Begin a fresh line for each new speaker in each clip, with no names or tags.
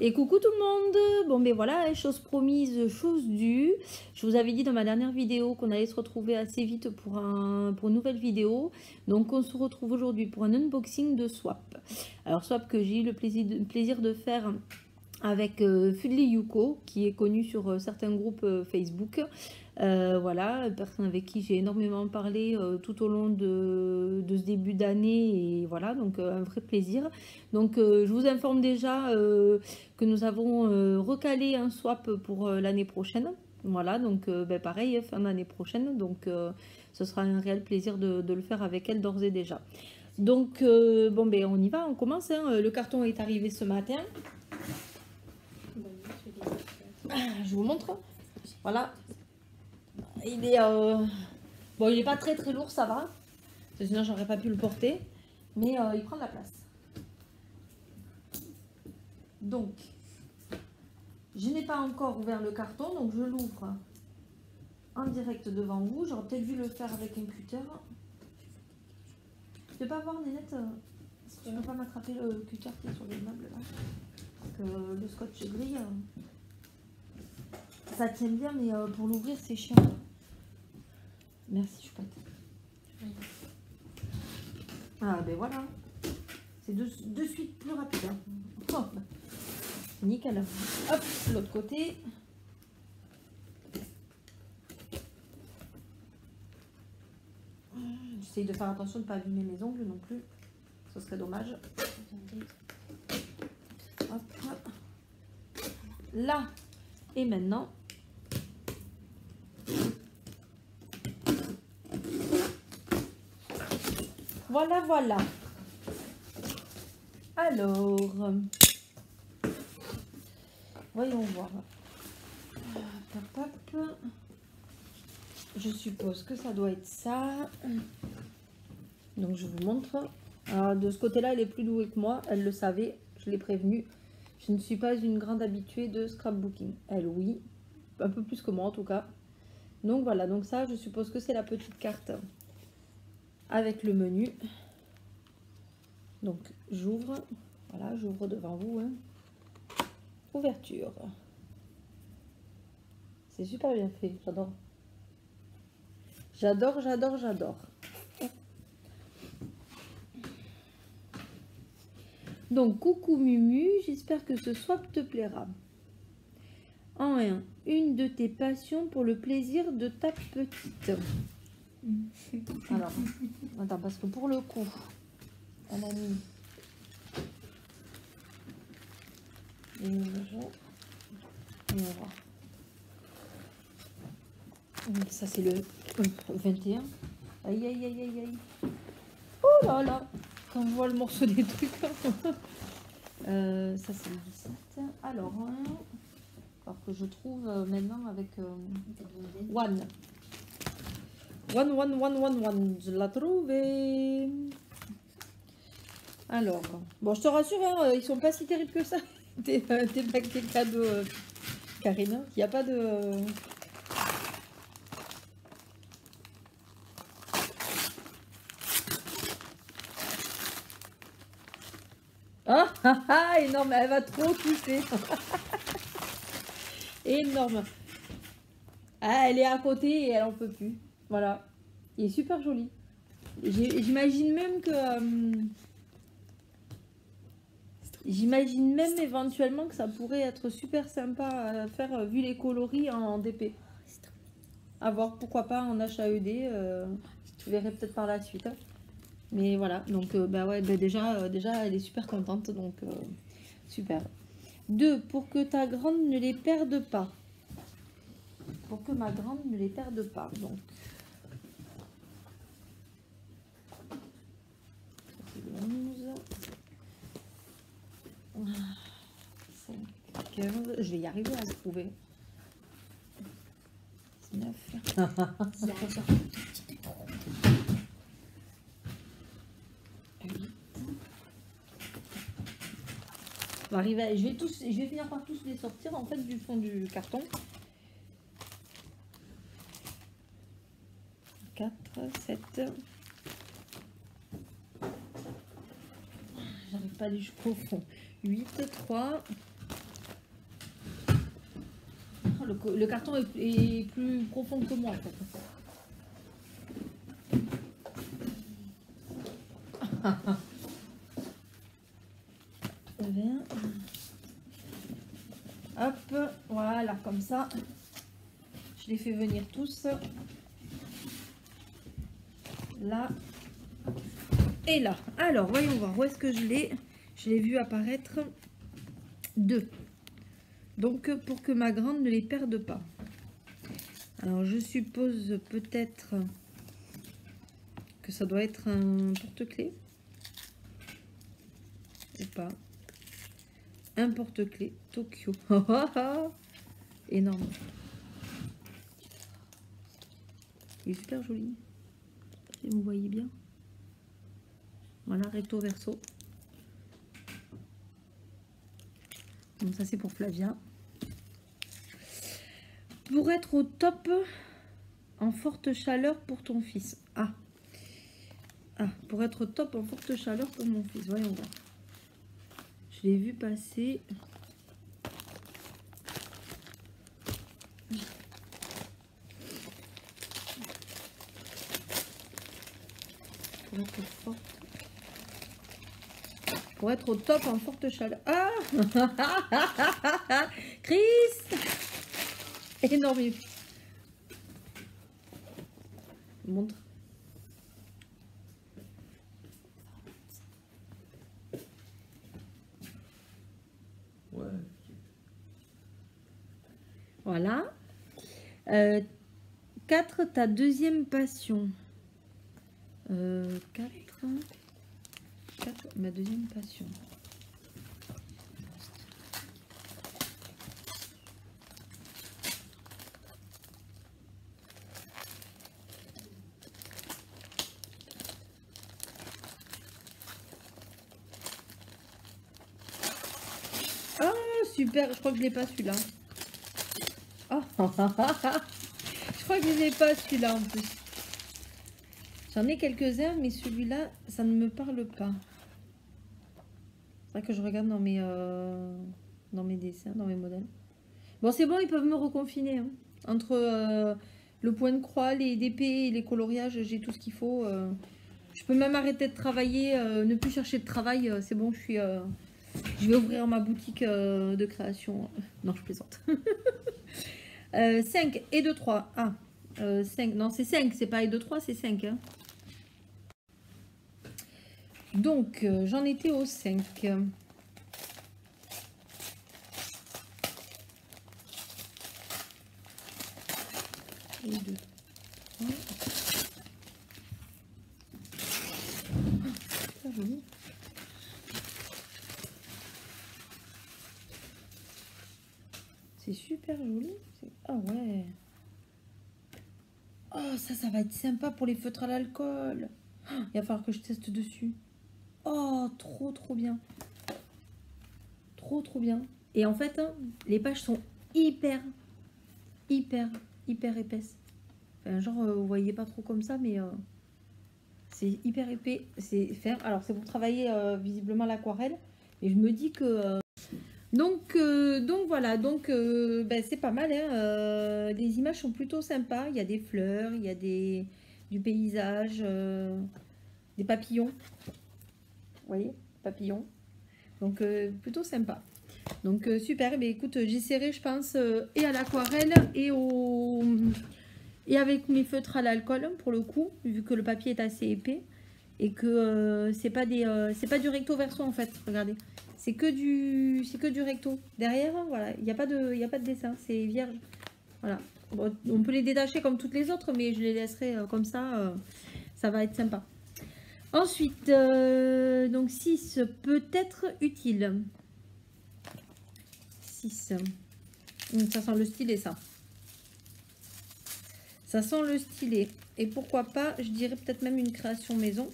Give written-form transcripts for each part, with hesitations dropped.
Et coucou tout le monde. Bon ben voilà, chose promise, chose due. Je vous avais dit dans ma dernière vidéo qu'on allait se retrouver assez vite pour une nouvelle vidéo. Donc on se retrouve aujourd'hui pour un unboxing de Swap. Alors Swap que j'ai eu le plaisir de faire avec Fudley Yuko, qui est connu sur certains groupes Facebook. Voilà, personne avec qui j'ai énormément parlé tout au long de ce début d'année, et voilà, donc un vrai plaisir. Donc je vous informe déjà que nous avons recalé un swap pour l'année prochaine. Voilà, donc ben, pareil, fin d'année prochaine, donc ce sera un réel plaisir de le faire avec elle d'ores et déjà. Donc bon ben on y va, on commence, hein. Le carton est arrivé ce matin. Je vous montre. Voilà. Il est bon, il est pas très lourd, ça va. Sinon j'aurais pas pu le porter, mais il prend de la place. Donc je n'ai pas encore ouvert le carton, donc je l'ouvre en direct devant vous. J'aurais peut-être dû le faire avec un cutter. Tu peux pas voir, Nénette, si tu ne peux pas m'attraper le cutter qui est sur les meubles là, parce que le scotch gris ça tient bien, mais pour l'ouvrir c'est chiant. Merci Choupette. Ah ben voilà, c'est de suite plus rapide. Hein. Oh, nickel. Hop, l'autre côté. J'essaye de faire attention de ne pas abîmer mes ongles non plus. Ce serait dommage. Hop. Là. Et maintenant. Voilà, voilà. Alors. Voyons voir. Hop, hop. Je suppose que ça doit être ça. Donc je vous montre. Alors, de ce côté-là, elle est plus douée que moi. Elle le savait. Je l'ai prévenue. Je ne suis pas une grande habituée de scrapbooking. Elle, oui. Un peu plus que moi, en tout cas. Donc voilà. Donc ça, je suppose que c'est la petite carte avec le menu. Donc j'ouvre. Voilà, j'ouvre devant vous. Hein. Ouverture. C'est super bien fait. J'adore. J'adore, j'adore, j'adore. Donc, coucou Mumu, j'espère que ce swap te plaira. En 1, une de tes passions pour le plaisir de ta petite. Alors, attends, parce que pour le coup, elle a mis... Et on va voir. Ça, c'est le 21. Aïe, aïe, aïe, aïe, aïe. Oh là là, quand on voit le morceau des trucs. Ça, c'est le 17. Alors, que je trouve maintenant avec One. One. Je l'ai trouvé. Alors, bon, je te rassure, hein, ils sont pas si terribles que ça. Tes cadeaux, Karine. Il n'y a pas de... Ah, énorme, elle va trop kiffer. Énorme. Ah, elle est à côté et elle en peut plus. Voilà. Il est super joli. J'imagine même que... j'imagine même éventuellement que ça pourrait être super sympa à faire vu les coloris en DP. À voir, pourquoi pas en HAED. Je verrai peut-être par la suite. Mais voilà, donc bah ouais, bah déjà elle est super contente, donc super. 2, pour que ta grande ne les perde pas. Pour que ma grande ne les perde pas, donc. 11. 5, 15. Je vais y arriver à se trouver. 19. Arriver, je vais finir par tous les sortir en fait du fond du carton. 4, 7. J'arrive pas à aller jusqu'au fond. 8, 3, Le carton est plus profond que moi en fait. Hop, voilà, comme ça. Je les fais venir tous. Là. Et là. Alors, voyons voir. Où est-ce que je l'ai? Je l'ai vu apparaître 2. Donc, pour que ma grande ne les perde pas. Alors, je suppose peut-être que ça doit être un porte-clés. Ou pas. Un porte-clés Tokyo. Énorme. Il est super joli. Si vous voyez bien. Voilà, recto verso. Donc ça c'est pour Flavia. Pour être au top en forte chaleur pour ton fils. Ah, pour être au top en forte chaleur pour mon fils. Voyons voir. Je l'ai vu passer. Pour être au top en forte chaleur. Ah Chris. Énorme. Montre.
Ouais.
Voilà. 4, ta deuxième passion. 4, ma deuxième passion. Oh, super, je crois que je l'ai pas celui-là. Oh, je crois que je l'ai pas celui-là en plus. J'en ai quelques-uns, mais celui-là, ça ne me parle pas. C'est vrai que je regarde dans mes dessins, dans mes modèles. Bon, c'est bon, ils peuvent me reconfiner. Hein. Entre le point de croix, les DP et les coloriages, j'ai tout ce qu'il faut. Je peux même arrêter de travailler, ne plus chercher de travail. C'est bon, je vais ouvrir ma boutique de création. Non, je plaisante. 5 et 2, 3. Ah, 5. Non, c'est 5, c'est pas et 2, 3, c'est 5. Hein. Donc, j'en étais au 5. Et 2. C'est joli. C'est super joli. Ah ouais. Oh, ça va être sympa pour les feutres à l'alcool. Il va falloir que je teste dessus. Oh, trop bien. Trop bien. Et en fait, hein, les pages sont hyper épaisses. Enfin, genre, vous voyez pas trop comme ça, mais c'est hyper épais. C'est faire. Alors, c'est pour travailler visiblement l'aquarelle. Et je me dis que... Donc voilà, ben, c'est pas mal. Hein, les images sont plutôt sympas. Il y a des fleurs, il y a du paysage, des papillons. Vous voyez, papillons. Donc plutôt sympa. Donc super. Mais écoute, j'essaierai, je pense, et à l'aquarelle et avec mes feutres à l'alcool pour le coup, vu que le papier est assez épais et que c'est pas du recto verso en fait. Regardez. C'est que du recto. Derrière, voilà, il n'y a pas de dessin, c'est vierge. Voilà. Bon, on peut les détacher comme toutes les autres, mais je les laisserai comme ça. Ça va être sympa. Ensuite, donc 6 peut être utile. 6. Ça sent le stylet, ça. Ça sent le stylet. Et pourquoi pas, je dirais peut-être même une création maison.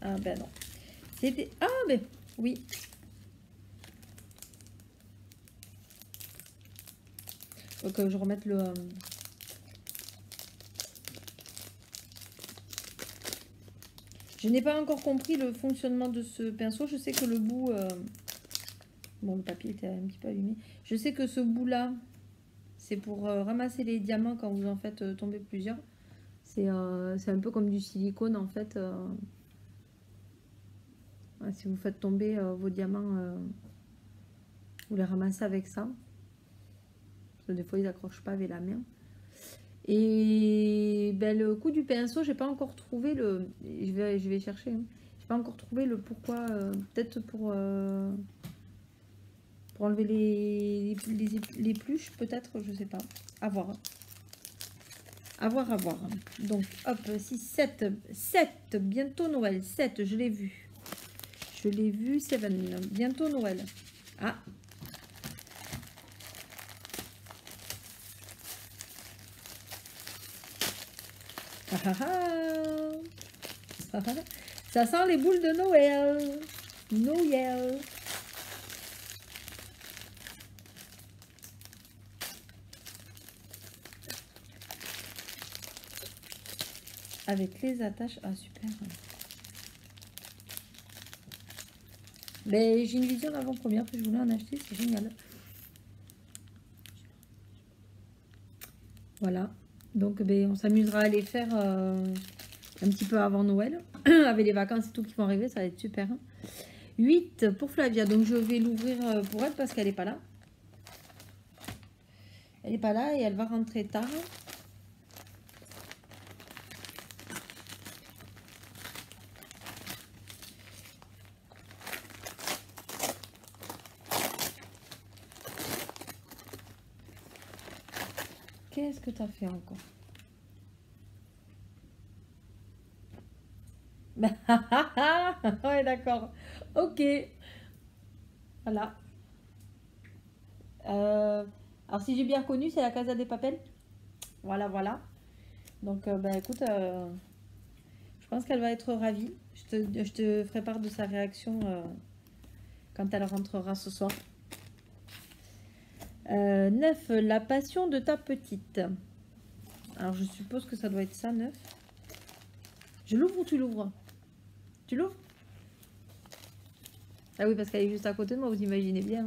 Ah ben non. C'était... Ah ben oui. Faut que je remette le... Je n'ai pas encore compris le fonctionnement de ce pinceau. Je sais que le bout Bon, le papier était un petit peu abîmé. Je sais que ce bout-là, c'est pour ramasser les diamants quand vous en faites tomber plusieurs. C'est un peu comme du silicone en fait. Si vous faites tomber vos diamants, vous les ramassez avec ça. Parce que des fois, ils n'accrochent pas avec la main. Et ben, le coup du pinceau, j'ai pas encore trouvé le. Je vais chercher. Hein. J'ai pas encore trouvé le pourquoi. Peut-être pour enlever les pluches, peut-être, je sais pas. À voir. À voir, à voir. Donc, hop, 6, 7. 7, bientôt Noël. 7, je l'ai vu. Je l'ai vu, 7. Bientôt Noël. Ah. Ah, ah, ah. Ça sent les boules de Noël. Noël. Avec les attaches. Ah, super. Mais j'ai une vision d'avant-première que je voulais en acheter. C'est génial. Voilà. Donc, ben, on s'amusera à les faire un petit peu avant Noël. Avec les vacances et tout qui vont arriver, ça va être super. 8 pour Flavia. Donc, je vais l'ouvrir pour elle parce qu'elle n'est pas là. Elle n'est pas là et elle va rentrer tard. Qu'est-ce que tu as fait encore? Ouais, d'accord. Ok. Voilà. Alors, si j'ai bien reconnu, c'est la Casa des Papel. Voilà, voilà. Donc, ben, écoute, je pense qu'elle va être ravie. Je te ferai part de sa réaction quand elle rentrera ce soir. 9, la passion de ta petite. Alors, je suppose que ça doit être ça, 9. Je l'ouvre ou tu l'ouvres? Tu l'ouvres? Ah oui, parce qu'elle est juste à côté de moi, vous imaginez bien.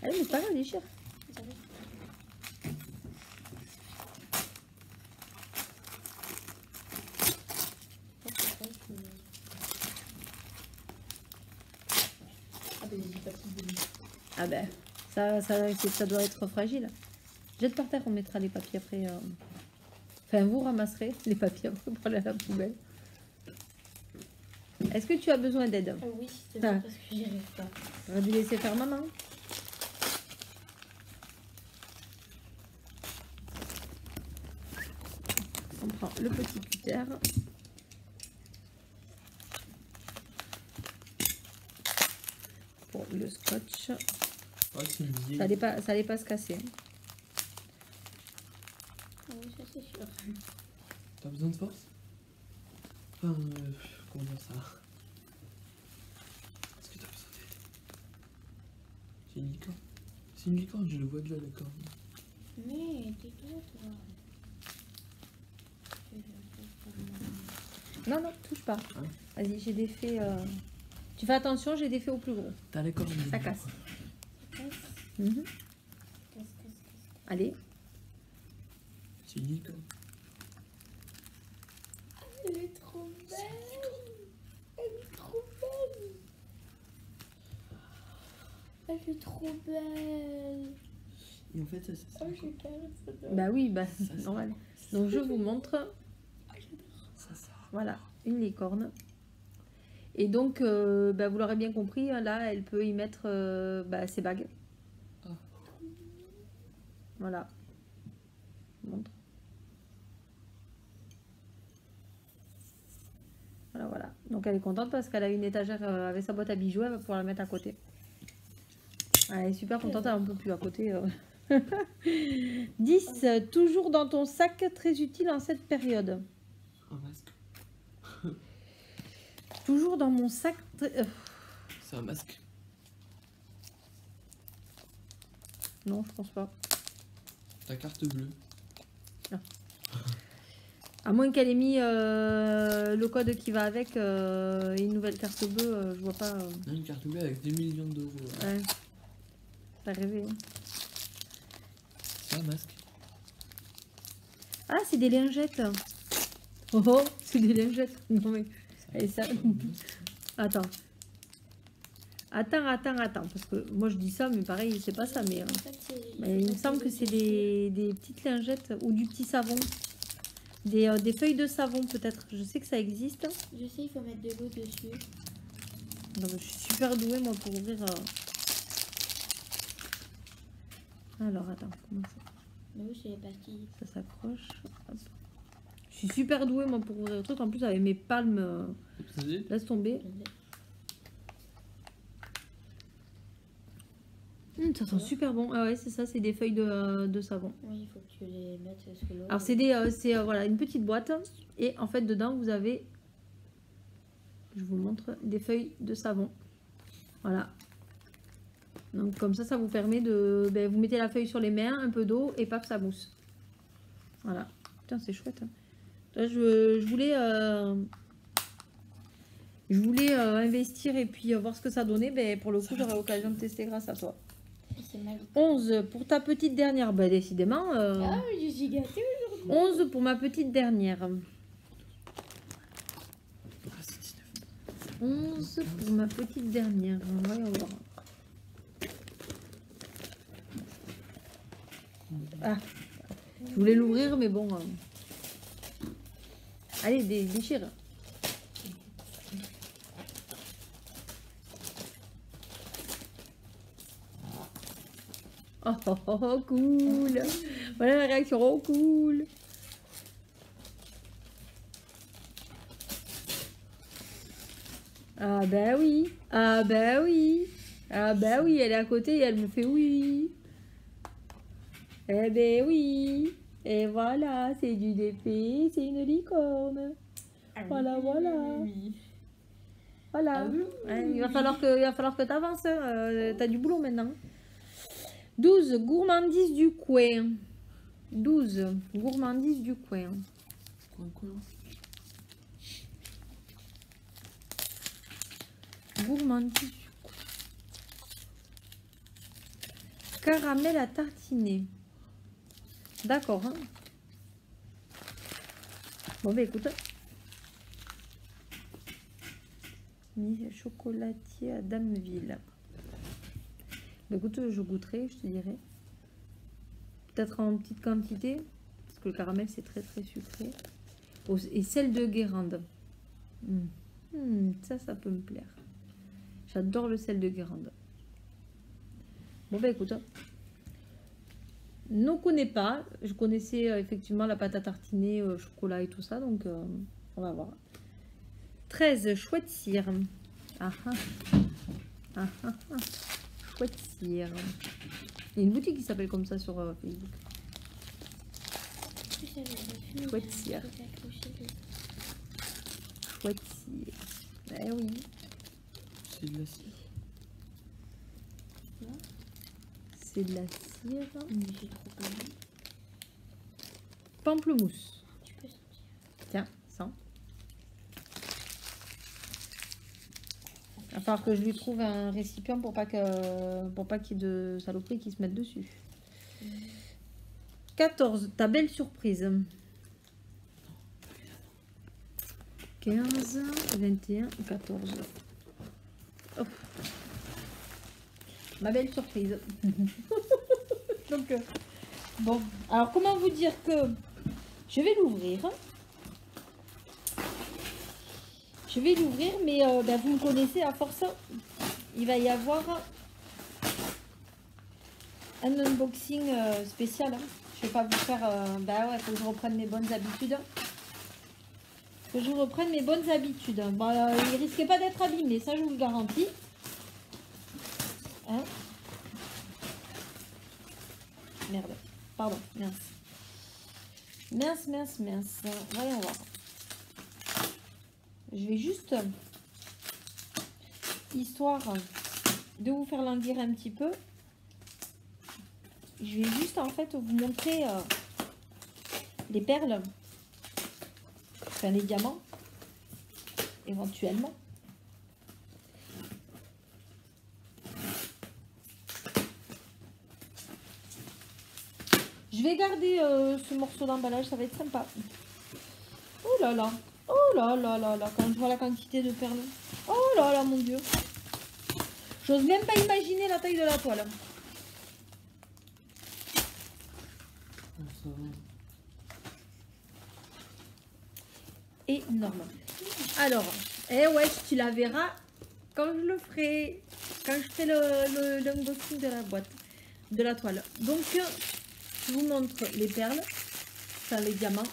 Ah oui, mais c'est pas grave, déchire. Ah ben, ça doit être fragile. Jette par terre, on mettra les papiers après. Enfin, vous ramasserez les papiers après pour aller à la poubelle. Est-ce que tu as besoin d'aide?
Oui, c'est parce que j'y arrive pas.
On va lui laisser faire maman. On prend le petit cutter. Pour le scotch.
Ah, c'est une vieille.
Ça allait pas se casser.
Oui, ça c'est sûr.
T'as besoin de force? Enfin, comment dire ça? Est-ce que t'as besoin d'aide? C'est une licorne. C'est une licorne, je le vois déjà, la licorne.
Mais tais-toi, toi.
Non, non, touche pas.
Hein?
Vas-y, j'ai des faits. Tu fais attention, j'ai des faits au plus gros.
T'as la corne.
Ça casse.
Casse,
Mhm.
casse.
Allez.
C'est une licorne.
Elle est trop belle. Elle est trop belle. Elle est trop belle.
Et en fait, ça
Oh, j'ai peur.
Bah oui, bah
Ça, ça.
normal. Donc je vous montre.
ça.
Voilà, une licorne. Et donc, bah, vous l'aurez bien compris, hein, là, elle peut y mettre bah, ses bagues.
Ah.
Voilà. Je vous montre. Voilà, voilà. Donc elle est contente parce qu'elle a une étagère avec sa boîte à bijoux, elle va pouvoir la mettre à côté. Elle est super contente, elle n'en peut plus à côté. 10, toujours dans ton sac, très utile en cette période.
Un masque.
Toujours dans mon sac.
C'est un masque.
Non, je pense pas.
Ta carte bleue.
À moins qu'elle ait mis le code qui va avec et une nouvelle carte bleue, je vois pas.
Une carte bleue avec 2 millions d'euros.
Ouais. Ça rêvé. Hein.
C'est un masque.
Ah, c'est des lingettes. Oh, oh c'est des lingettes. Non, mais... Et ça... Attends. Attends. Parce que moi, je dis ça, mais pareil, c'est pas ça. Mais,
En fait,
mais il me semble que c'est des petites lingettes ou du petit savon. Des feuilles de savon, peut-être. Je sais que ça existe.
Je sais, il faut mettre de l'eau dessus.
Non, je suis super douée, moi, pour ouvrir... Alors, attends. Comment ça
L'eau, c'est les pastilles.
Ça s'accroche. Hop. Je suis super douée, moi, pour ouvrir le truc. En plus, avec mes palmes... laisse tomber. Ça sent super bon. Ah ouais, c'est ça, c'est des feuilles de savon.
Oui, il faut que tu les mettes sous l'eau.
Alors, c'est voilà, une petite boîte. Et en fait, dedans, vous avez... Je vous montre des feuilles de savon. Voilà. Donc, comme ça vous permet de... Ben, vous mettez la feuille sur les mains, un peu d'eau, et paf, ça mousse. Voilà. Putain, c'est chouette. Hein. Là, je voulais investir et puis voir ce que ça donnait. Ben, pour le coup, j'aurai l'occasion de tester grâce à toi.
C'est mal.
11 pour ta petite dernière. Ben, décidément.
Ah, je suis gâtée aujourd'hui.
11 pour ma petite dernière. 11 pour ma petite dernière. Voyons voir. Ah, je voulais l'ouvrir, mais bon. Allez, déchire. Oh, oh, oh, oh, cool. Voilà la réaction, oh, cool. Ah bah oui, ah bah oui, ah bah oui, elle est à côté et elle me fait oui. Eh ben oui, et voilà, c'est du DP, c'est une licorne. Voilà, voilà. Voilà.
Ah oui.
Ouais, il va falloir que tu avances. T'as du boulot maintenant. 12. Gourmandise du coin. 12. Gourmandise du coin.
Quoi
Gourmandise du coin. Caramel à tartiner. D'accord. Hein. Bon, bah écoute. Chocolatier à Dameville. Bah, écoute, je goûterai, je te dirai. Peut-être en petite quantité. Parce que le caramel, c'est très très sucré. Oh, et celle de Guérande. Ça peut me plaire. J'adore le sel de Guérande. Bon, bah écoute. Ne connais pas. Je connaissais effectivement la pâte à tartiner, chocolat et tout ça. Donc, on va voir. 13. Chouette cire. Chouette cire. Il y a une boutique qui s'appelle comme ça sur Facebook. Chouette cire. Chouette cire. Eh oui.
C'est de la cire.
C'est de la cire.
Mais j'ai trop envie.
Pamplemousse.
Tu peux sentir.
Tiens, sens. Il va falloir que je lui trouve un récipient pour pas qu'il y ait de saloperies qui se mettent dessus. 14. Ta belle surprise. 15, 21, 14. Oh. Ma belle surprise. Donc, bon. Alors, comment vous dire que je vais l'ouvrir. Je vais l'ouvrir, mais ben, vous me connaissez, à force, il va y avoir un unboxing spécial. Hein. Je vais pas vous faire... bah ouais, faut que je reprenne mes bonnes habitudes. Faut que je reprenne mes bonnes habitudes. Bon, il risquait pas d'être abîmé, ça je vous le garantis. Hein? Merde. Pardon, mince. Mince. Voyons voir. Je vais juste, histoire de vous faire languir un petit peu, je vais juste en fait vous montrer les perles. enfin les diamants, éventuellement. Je vais garder ce morceau d'emballage, ça va être sympa. Oh là là, oh là là là là, quand je vois la quantité de perles. Oh là là, mon Dieu. J'ose même pas imaginer la taille de la toile.
Ça va.
Énorme. Alors, eh ouais, tu la verras quand je le ferai, quand je ferai l'unboxing de la boîte, de la toile. Donc, je vous montre les perles, ça les diamants.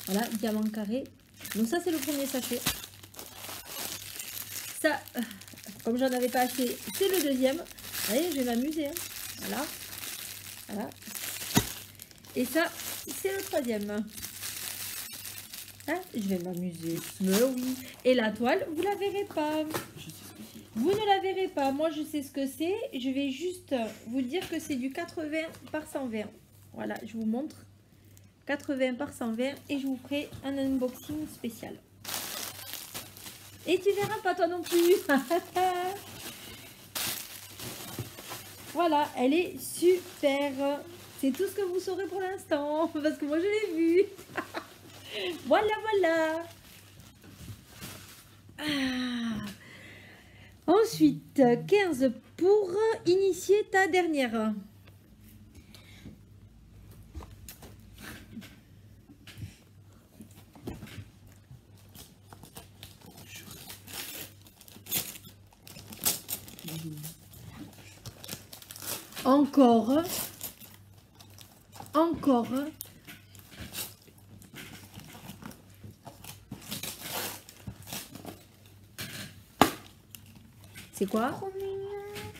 Voilà, diamant carré. Donc ça, c'est le premier sachet. Ça, comme j'en avais pas acheté, c'est le deuxième. Vous voyez, je vais m'amuser. Hein. Voilà. Voilà. Et ça, c'est le troisième. Hein, je vais m'amuser. Mais oui. Et la toile, vous la verrez pas.
Je sais ce que c'est.
Vous ne la verrez pas. Moi, je sais ce que c'est. Je vais juste vous dire que c'est du 80 par 120. Voilà, je vous montre. 80 par 120 et je vous ferai un unboxing spécial. Et tu verras pas toi non plus. Voilà, elle est super. C'est tout ce que vous saurez pour l'instant parce que moi je l'ai vu. Voilà, voilà. Ah. Ensuite, 15 pour initier ta dernière. Encore. Encore. C'est quoi?
Trop mignon.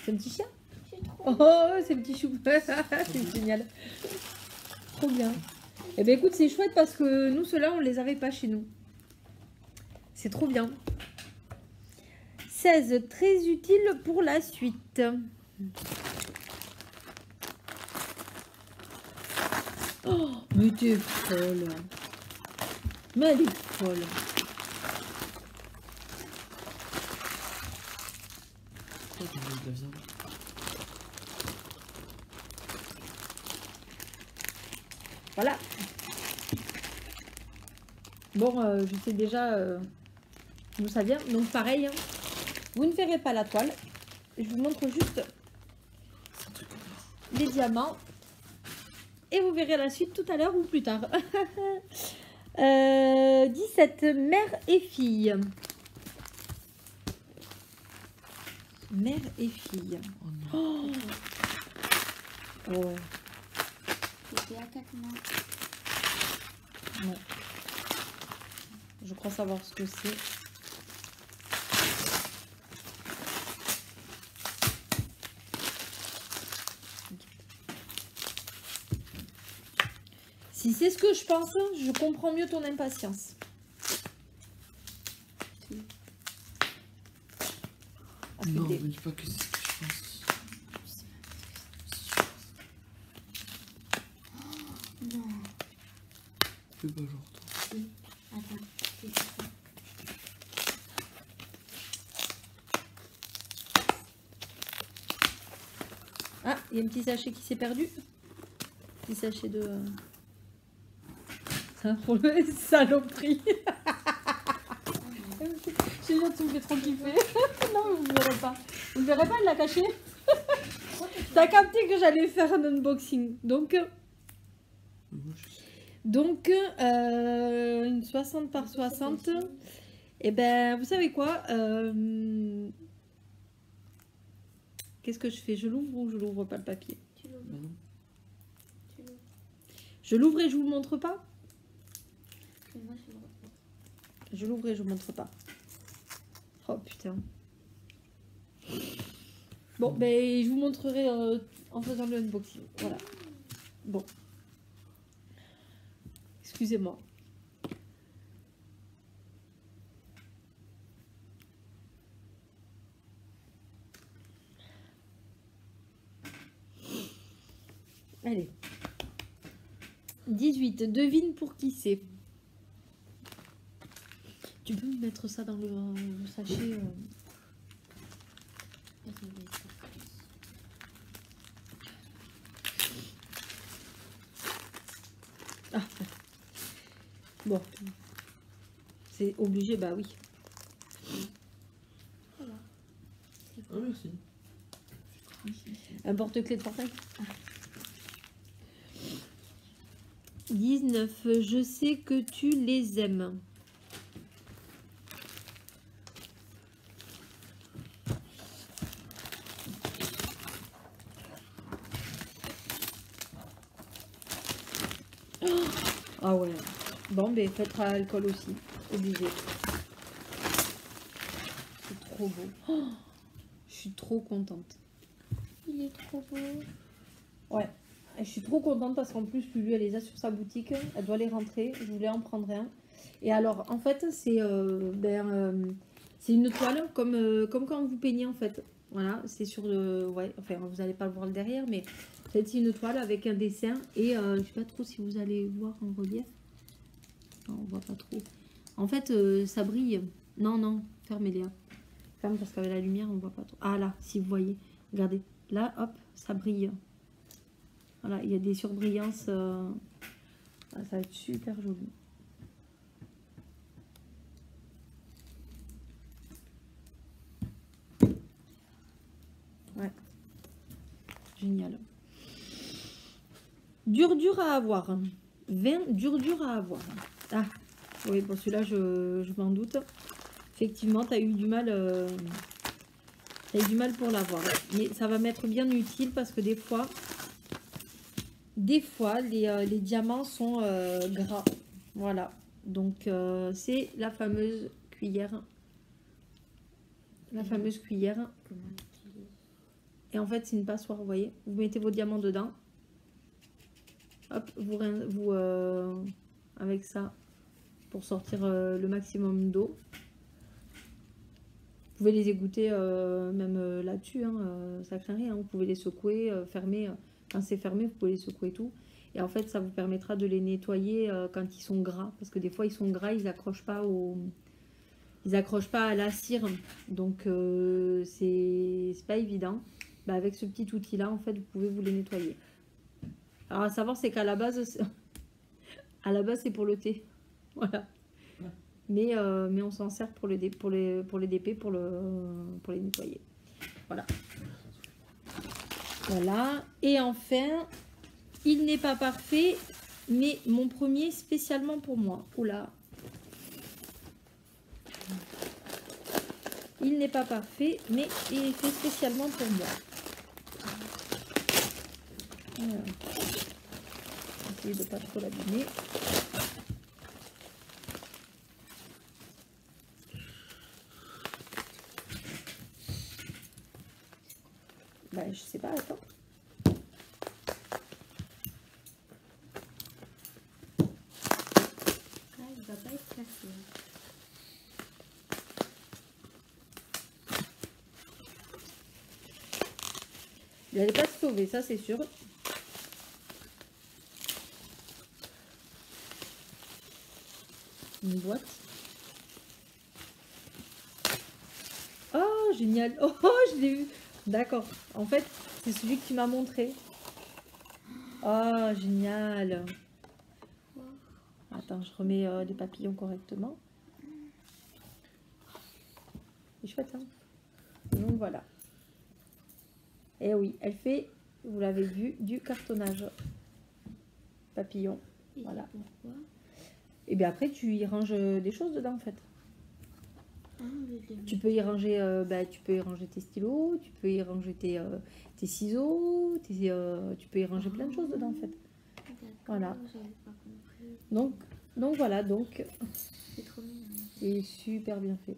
C'est un petit chien?
C'est trop
Oh, c'est petit chou. C'est génial. Trop bien. Eh bien, écoute, c'est chouette parce que nous, ceux-là, on les avait pas chez nous. C'est trop bien. 16, très utile pour la suite. Oh, mais t'es folle. Mais elle est folle.
Pourquoi t'as mis de la viande?
Voilà. Bon, je sais déjà d'où ça vient. Donc pareil, hein, vous ne verrez pas la toile. Je vous montre juste
C'est un truc en or.
les diamants. Et vous verrez la suite tout à l'heure ou plus tard. 17, mère et fille. Mère et fille.
Oh non.
Oh. Oh.
C'était à 4 mois.
Non. Je crois savoir ce que c'est. Si c'est ce que je pense, je comprends mieux ton impatience. Ah,
Non,
des-
me dis pas que c'est ce que je pense.
Non.
Fais pas genre toi.
Si. Attends. C'est ça.
Ah, il y a un petit sachet qui s'est perdu. Petit sachet de... Ça, pour le saloperie. Je suis sûre que tu me fais trop kiffer. Non, vous ne verrez pas. Vous ne verrez pas, elle l'a caché. T'as capté que j'allais faire un unboxing. Donc
Moi, je sais.
une 60 par 60. Et ben, vous savez quoi qu'est-ce que je fais? Je l'ouvre ou je l'ouvre pas le papier?
Tu l'ouvres.
Bah non.
Tu l'ouvres.
Je l'ouvre et je vous le montre pas?
Et moi, je l'ouvre.
Je l'ouvre et je vous montre pas. Oh putain. Bon, ben je vous montrerai en faisant le unboxing. Voilà. Bon. Excusez-moi. Allez. 18. Devine pour qui c'est. Tu peux me mettre ça dans le sachet Ah, bon. C'est obligé, bah oui.
Voilà.
Ah, merci.
Un porte-clés de portail. 19. Je sais que tu les aimes. Ah ouais. Bon, ben filtre à alcool aussi. Obligé. C'est trop beau. Oh, je suis trop contente.
Il est trop beau.
Ouais. Je suis trop contente parce qu'en plus, Lulu, elle les a sur sa boutique. Elle doit les rentrer. Je voulais en prendre un. Et alors, en fait, c'est c'est une toile comme quand vous peignez, en fait. Voilà, c'est sur le... Ouais, enfin, vous n'allez pas le voir le derrière, mais en fait, c'est une toile avec un dessin. Et je sais pas trop si vous allez voir en relief. Non, on voit pas trop. En fait, ça brille. Non, non, fermez Léa. Ferme parce qu'avec la lumière, on voit pas trop. Ah là, si vous voyez. Regardez. Là, hop, ça brille. Voilà, il y a des surbrillances. Ah, ça va être super joli. Ouais. Génial. Dur à avoir. 20 dur à avoir. Ah, oui, bon, celui-là, je m'en doute. Effectivement, tu as eu du mal. T'as eu du mal pour l'avoir. Mais ça va m'être bien utile parce que des fois, les diamants sont gras. Voilà. Donc, c'est la fameuse cuillère. La fameuse cuillère.
Comment on l'utilise?
Et en fait, c'est une passoire, vous voyez. Vous mettez vos diamants dedans. Hop, vous avec ça, pour sortir le maximum d'eau. Vous pouvez les égoutter même là-dessus, hein, ça craint rien. Vous pouvez les secouer, fermer. Quand c'est fermé, vous pouvez les secouer et tout. Et en fait, ça vous permettra de les nettoyer quand ils sont gras. Parce que des fois, ils sont gras, ils n'accrochent pas ils accrochent pas à la cire. Donc, c'est pas évident. Bah, avec ce petit outil-là, en fait, vous pouvez vous les nettoyer. Alors, à savoir, c'est qu'à la base, c'est pour le thé. Voilà.
Ouais.
Mais on s'en sert pour les DP, pour les nettoyer. Voilà. Voilà. Et enfin, il n'est pas parfait, mais mon premier spécialement pour moi. Oula. Il n'est pas parfait, mais il est fait spécialement pour moi. Voilà. Essayez de ne pas trop l'abîmer. Bah, je sais pas, attends.
Ah, il va pas être cassé.
Il n'allait pas se sauver, ça c'est sûr. Une boîte. Oh, génial. Oh, je l'ai vu. D'accord. En fait, c'est celui que tu m'as montré. Oh, génial. Attends, je remets les papillons correctement. C'est chouette, hein. Donc voilà. Et oui, elle fait, vous l'avez vu, du cartonnage. Papillon.
Et
Voilà.
pourquoi?
Et bien après, tu y ranges des choses dedans, en fait.
Ah,
Tu peux y ranger, tu peux y ranger tes stylos, tu peux y ranger tes ciseaux, tu peux y ranger plein de choses dedans, en fait. Voilà.
J'avais pas compris.
Donc voilà, donc
C'est trop mignon.
c'est super bien fait.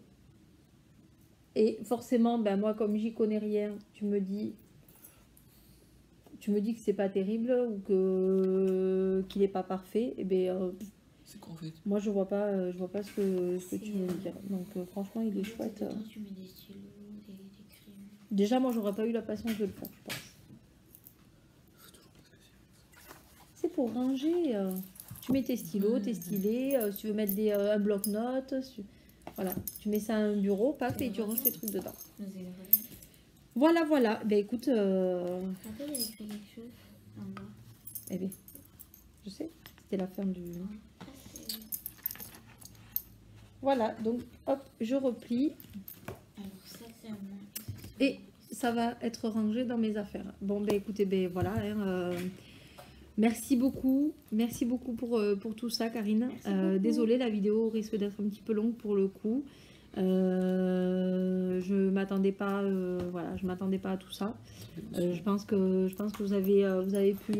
Et forcément, ben moi, comme j'y connais rien, tu me dis que c'est pas terrible ou qu'il est pas parfait, et ben
C'est quoi en fait?
moi je vois pas ce que tu veux me dire. Donc franchement, il est chouette.
Dedans, tu mets des stylos, des crayons.
Déjà, moi, j'aurais pas eu la patience de le faire, je pense.
Faut toujours pas se casser.
C'est pour ranger. Tu mets tes stylos, tes stylets. Si tu veux mettre un bloc-notes. Voilà, tu mets ça à un bureau, paf, et tu ranges tes trucs dedans.
Nous allons regarder.
Voilà, voilà. Ben écoute,
Après, il a écrit quelque chose en bas.
eh bien, je sais, c'était la fin du...
Ah, c'est-
Voilà, donc hop, je replie
Alors, ça, c'est un main.
et ça va être rangé dans mes affaires. Bon, ben écoutez, ben voilà. Hein, merci beaucoup pour tout ça, Karine. Désolée, la vidéo risque d'être un petit peu longue pour le coup. Je m'attendais pas, voilà, je m'attendais pas à tout ça. Je pense que vous avez pu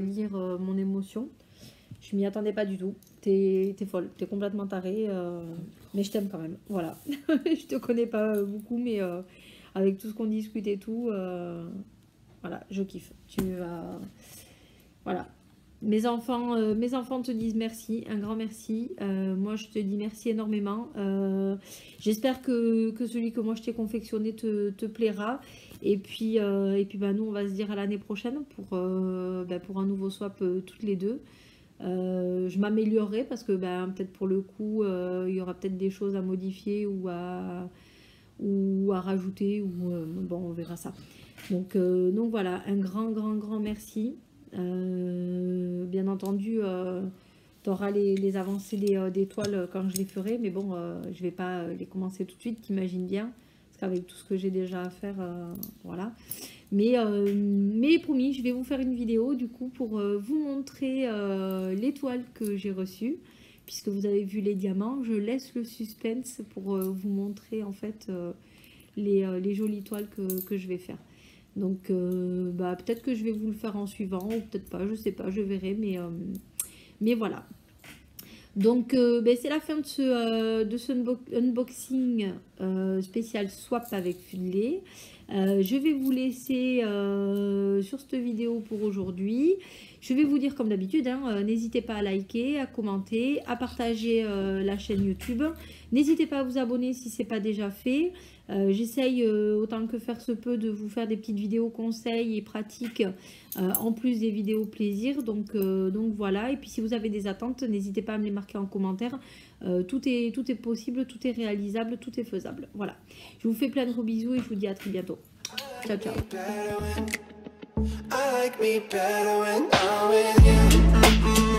lire mon émotion. Je m'y attendais pas du tout. T'es folle, t'es complètement tarée, mais je t'aime quand même. Voilà, je te connais pas beaucoup, mais avec tout ce qu'on discute et tout, voilà, je kiffe. Tu vas, voilà. Mes enfants te disent merci, un grand merci. Moi, je te dis merci énormément. J'espère que celui que moi je t'ai confectionné te plaira. Et puis bah, nous, on va se dire à l'année prochaine pour un nouveau swap toutes les deux. Je m'améliorerai parce que peut-être pour le coup, il y aura peut-être des choses à modifier ou à rajouter. Bon, on verra ça. Donc voilà, un grand merci. Bien entendu, tu auras les avancées des toiles quand je les ferai, mais bon, je vais pas les commencer tout de suite, t'imagines bien, parce qu'avec tout ce que j'ai déjà à faire, voilà. Mais promis, je vais vous faire une vidéo du coup pour vous montrer les toiles que j'ai reçues, puisque vous avez vu les diamants. Je laisse le suspense pour vous montrer en fait les jolies toiles que je vais faire. Donc peut-être que je vais vous le faire en suivant ou peut-être pas, je sais pas, je verrai, mais voilà. Donc c'est la fin de ce unboxing spécial swap avec Finlay. Je vais vous laisser sur cette vidéo pour aujourd'hui. Je vais vous dire comme d'habitude, hein, n'hésitez pas à liker, à commenter, à partager la chaîne YouTube. N'hésitez pas à vous abonner si ce n'est pas déjà fait. J'essaye autant que faire se peut de vous faire des petites vidéos conseils et pratiques en plus des vidéos plaisir. Donc voilà. Et puis si vous avez des attentes, n'hésitez pas à me les marquer en commentaire. Tout est possible, tout est réalisable, tout est faisable. Voilà. Je vous fais plein de gros bisous et je vous dis à très bientôt. Ciao, ciao.
I like me better when I'm with you.